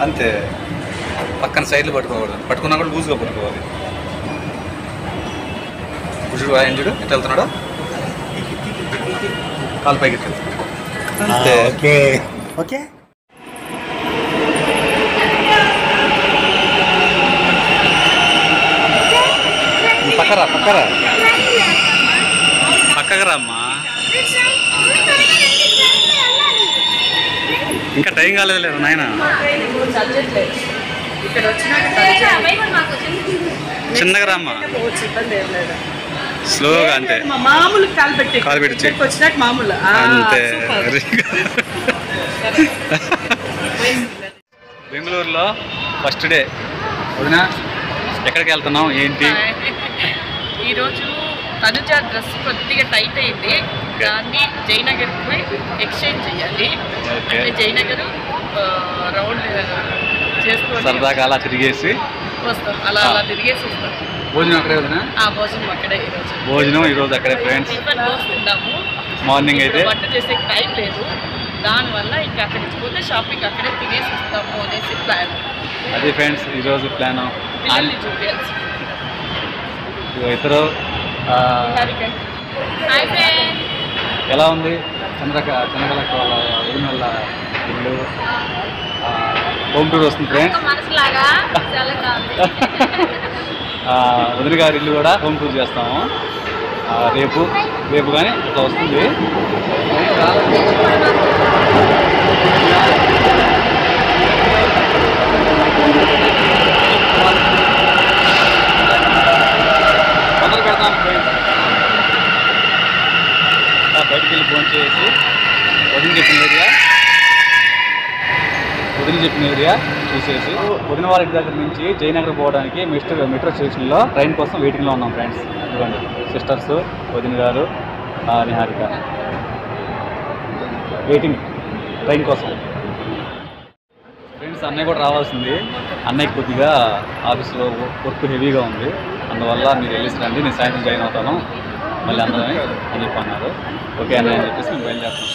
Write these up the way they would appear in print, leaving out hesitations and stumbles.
అంతే. పక్కన సైడ్లు పట్టుకోకూడదు, పట్టుకున్నా కూడా లూజ్గా పట్టుకోవాలి. చూడు ఆయన చూడు ఎట్లా వెళ్తున్నాడు, కాలు పైకి వెళ్తున్నాడు అంతే. Okay okay. పక్కరా పక్కరా పక్కరా అమ్మా, ఇంకా టైం కాలేదు లేదు నాయన. చిన్నగా రామ్మా, స్లోగా అంతే. మామూలు కాలు పెట్టి వచ్చినాక మామూలు అంతే. బెంగళూరులో ఫస్ట్ డే. వదినా ఎక్కడికి వెళ్తున్నాం ఏంటి? ఈరోజు తనుజ డ్రెస్ కొద్దిగా టైట్ అయింది, దాన్ని జయనగర్కి పోయి ఎక్స్చేంజ్ చేయాలి. అంటే జయనగర్ రౌండ్ చేసుకొని సరదాగా అలా తిరిగేసి వస్తాం, అలా తిరిగేసి వస్తాం. భోజనం అక్కడే వదినా? భోజనం అక్కడే ఈరోజు. భోజనం ఈరోజు అక్కడే ఫ్రెండ్స్. టిఫిన్ దోస్తున్నాము మార్నింగ్ అయితే వంట చేసే టైం లేదు, దానివల్ల ఇంకా అక్కడి నుంచి పోతే షాపింగ్ అక్కడే తినేసి వస్తాము అనేసి ప్లాన్. అది ఫ్రెండ్స్ ఈరోజు ప్లాన్. పిల్లల్ని చూపించాల్సి ఇద్దరు ఎలా ఉంది చంద్రకళ వాళ్ళ ఇల్లు హోమ్ టూర్ వస్తుంది ఫ్రెండ్స్. వదిన గారి ఇల్లు కూడా హోమ్ టూర్ చేస్తాము రేపు కానీ ఇట్లా వస్తుంది. తొందర పెడతాను ఫ్రెండ్స్. బయటికి వెళ్ళి ఫోన్ చేసి వదిన చెప్పిన ఏరియా చూసేసి వదిన వాళ్ళ ఇంటి దగ్గర నుంచి జయనగర్ పోవడానికి మెట్రో స్టేషన్లో ట్రైన్ కోసం వెయిటింగ్లో ఉన్నాం ఫ్రెండ్స్. ఇదిగోండి సిస్టర్స్, వదిన గారు, నిహారిక వెయిటింగ్ ట్రైన్ కోసం. ఫ్రెండ్స్ అన్నయ్య కూడా రావాల్సింది, అన్నయ్యకి కొద్దిగా ఆఫీస్లో వర్క్ హెవీగా ఉంది, అందువల్ల మీరు వెళ్ళేసి రండి, నేను సాయంత్రం జాయిన్ అవుతాను మళ్ళీ అందరమే అని చెప్పి అన్నారు. ఓకే అన్నయ్య అని చెప్పేసి మేము బయలుదేరుతాం.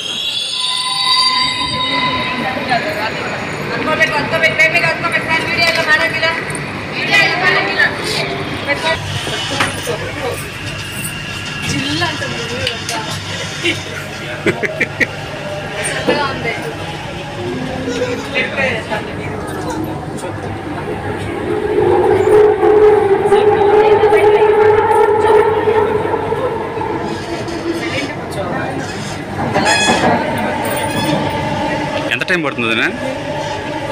ఎంత టైం పడుతుంది?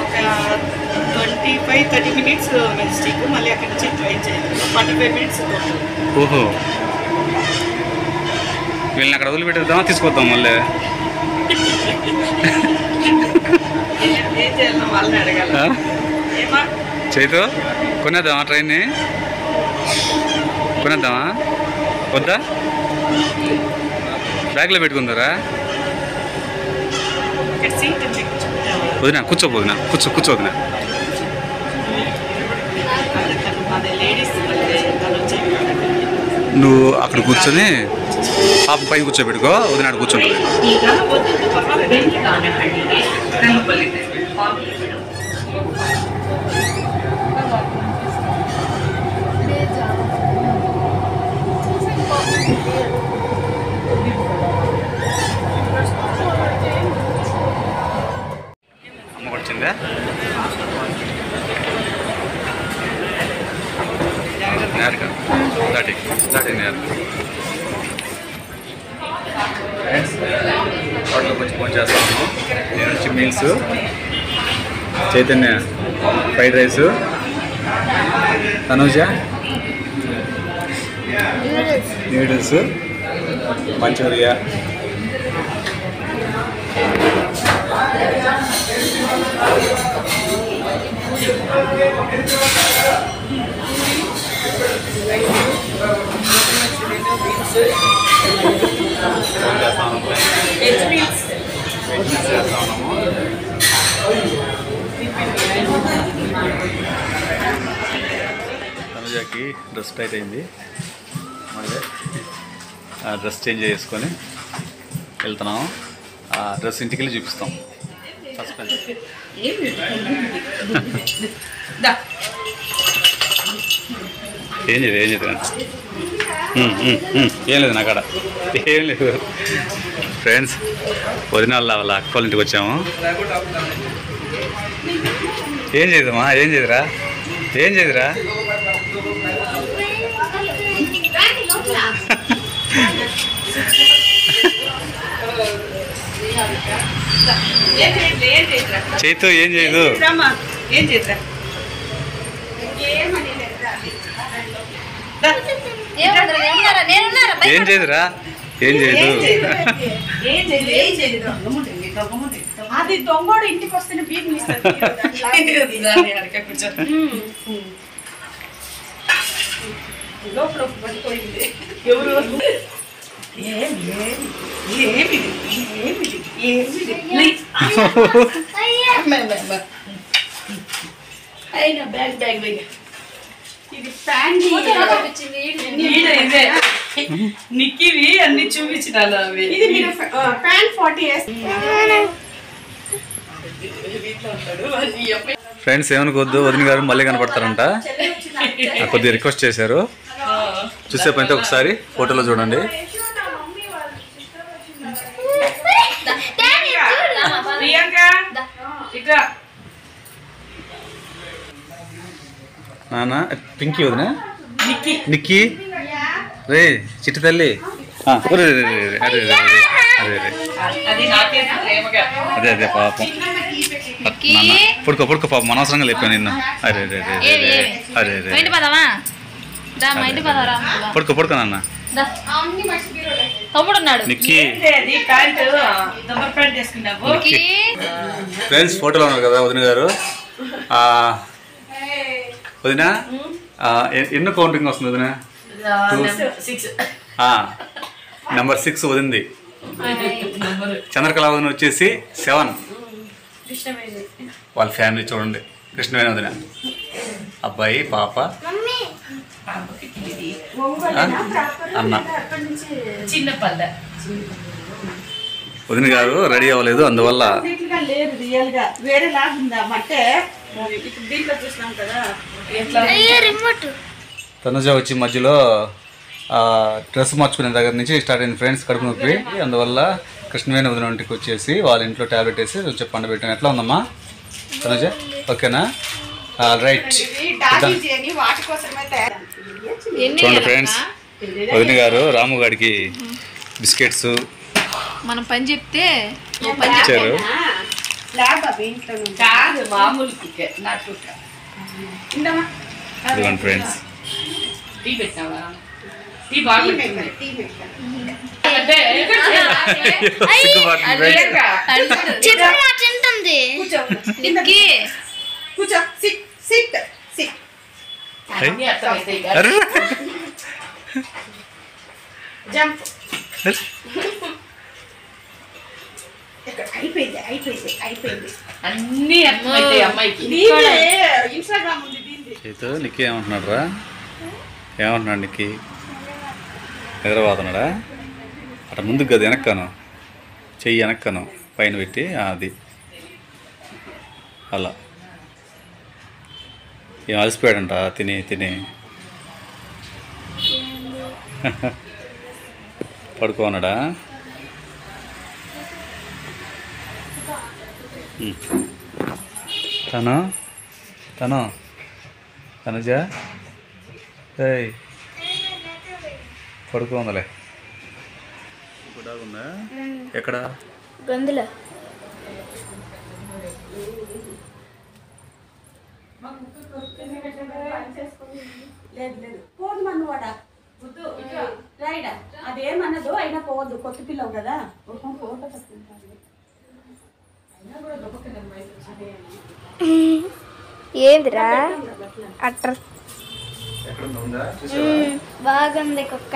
ఒక 25-30 minutes మెజెస్టిక్, మళ్ళీ అక్కడి నుంచి ట్రైన్ చేయాలి 45 minutes. ఓహో, వీళ్ళని అక్కడ వదిలిపెట్టేద్దామా తీసుకొద్దాం మళ్ళీ? ఏం చేయాలి వాళ్ళని అడగాలి. చైతు కొనేద్దామా ట్రైన్ని? కొనేద్దామా వద్దా? బ్యాగ్లో పెట్టుకుందారా? వదినా కూర్చోపోదినా, కూర్చోదినా. నువ్వు అక్కడ కూర్చొని పాప పైన కూర్చోబెట్టుకో, వదిన ఆడ కూర్చుంటుంది. అమ్మ వచ్చిందా? నేరుగా దాటి హోటల్కి వచ్చి ఫోన్ చేస్తాము. నేను వచ్చి meals, Chaitanya fried rice, Tanuja noodles, manchuria. తనుజాకి డ్రెస్ టైట్ అయింది, మళ్ళీ డ్రెస్ చేంజ్ చేసుకొని వెళ్తున్నాము. ఆ డ్రెస్ ఇంటికి వెళ్ళి చూపిస్తాం. సస్పెన్స్. ఏం చేయదు ఏం లేదు నాకాడ ఏం లేదు. ఫ్రెండ్స్ వదినాళ్ళ వాళ్ళ అక్క వాళ్ళ ఇంటికి వచ్చాము. ఏం చేయదమ్మా ఏం చేయదురా చేతు ఏం చేయదు. ఏం చేయదురా ఏం చేయదు. అది దొంగోడు ఇంటికి వస్తేనే బీపీ లోపల పడిపోయింది. ఎవరు అయినా బ్యాగ్ ఇది నిక్కివి అన్ని చూపించినాను. అవి ఇది మీరు ప్యాంట్ 40 years. ఫ్రెండ్స్ ఏమనుకోవద్దు, వదిన గారు మళ్ళీ కనపడతారంట. కొద్దిగా రిక్వెస్ట్ చేశారు. చూసే పని ఒకసారి ఫోటోలో చూడండి. నానా పింకీ వదిన నిక్కీ రే చిట్టి తల్లి. అదే అదే పాపం పుడుకో పాపం అనవసరంగా లేపాను నిన్ను. అరే పడుకో నాన్న. నిక్కీ ఫ్రెండ్స్ ఫోటోలో ఉన్నారు కదా వదిన గారు. వదిన ఎన్నో కౌంటింగ్ వస్తుంది వదిన? నెంబర్ 6 వదింది. చంద్రకళ వదిన వచ్చేసి 7. వాళ్ళ ఫ్యామిలీ చూడండి. కృష్ణవేణి వదిన, అబ్బాయి, పాప, అన్న. వదిన గారు రెడీ అవ్వలేదు, అందువల్ల తనుజ వచ్చి మధ్యలో డ్రెస్ మార్చుకునే దగ్గర నుంచి స్టార్ట్ అయింది ఫ్రెండ్స్ కడుపు నొప్పి. అందువల్ల కృష్ణవేణి వదిన ఇంటికి వచ్చేసి వాళ్ళ ఇంట్లో ట్యాబ్లెట్ వేసి కొంచెం పండు పెట్టాను. ఎట్లా ఉందమ్మా తనుజ? ఓకేనా? రైట్. చూడండి ఫ్రెండ్స్, వదిన గారు రాము గారికి బిస్కెట్స్ మనం పని చెప్తే ఇచ్చారు. ఇదిగోండి ఫ్రెండ్స్. అన్ని అమ్మాయికి నిక్కి ఏమంటున్నాడు రా? ఏమంటున్నాడు నిక్కి? నిద్రపోతున్నాడా? అట్లా ముందుకు కదా వెనక్కాను, చెయ్యి వెనక్కాను పైన పెట్టి అది అలా. ఏం అలసిపోయాడంట తిని పడుకోన్నాడా? తనుజ పడుకోందలే. ఉందా ఎక్కడ? గందులో పోదు మన్నవాడా రైడా అదేమన్నదో అయినా పోవద్దు. కొత్త పిల్లవు కదా ఫోటో ఏందిరా అట్ర బాగుంది కుక్క.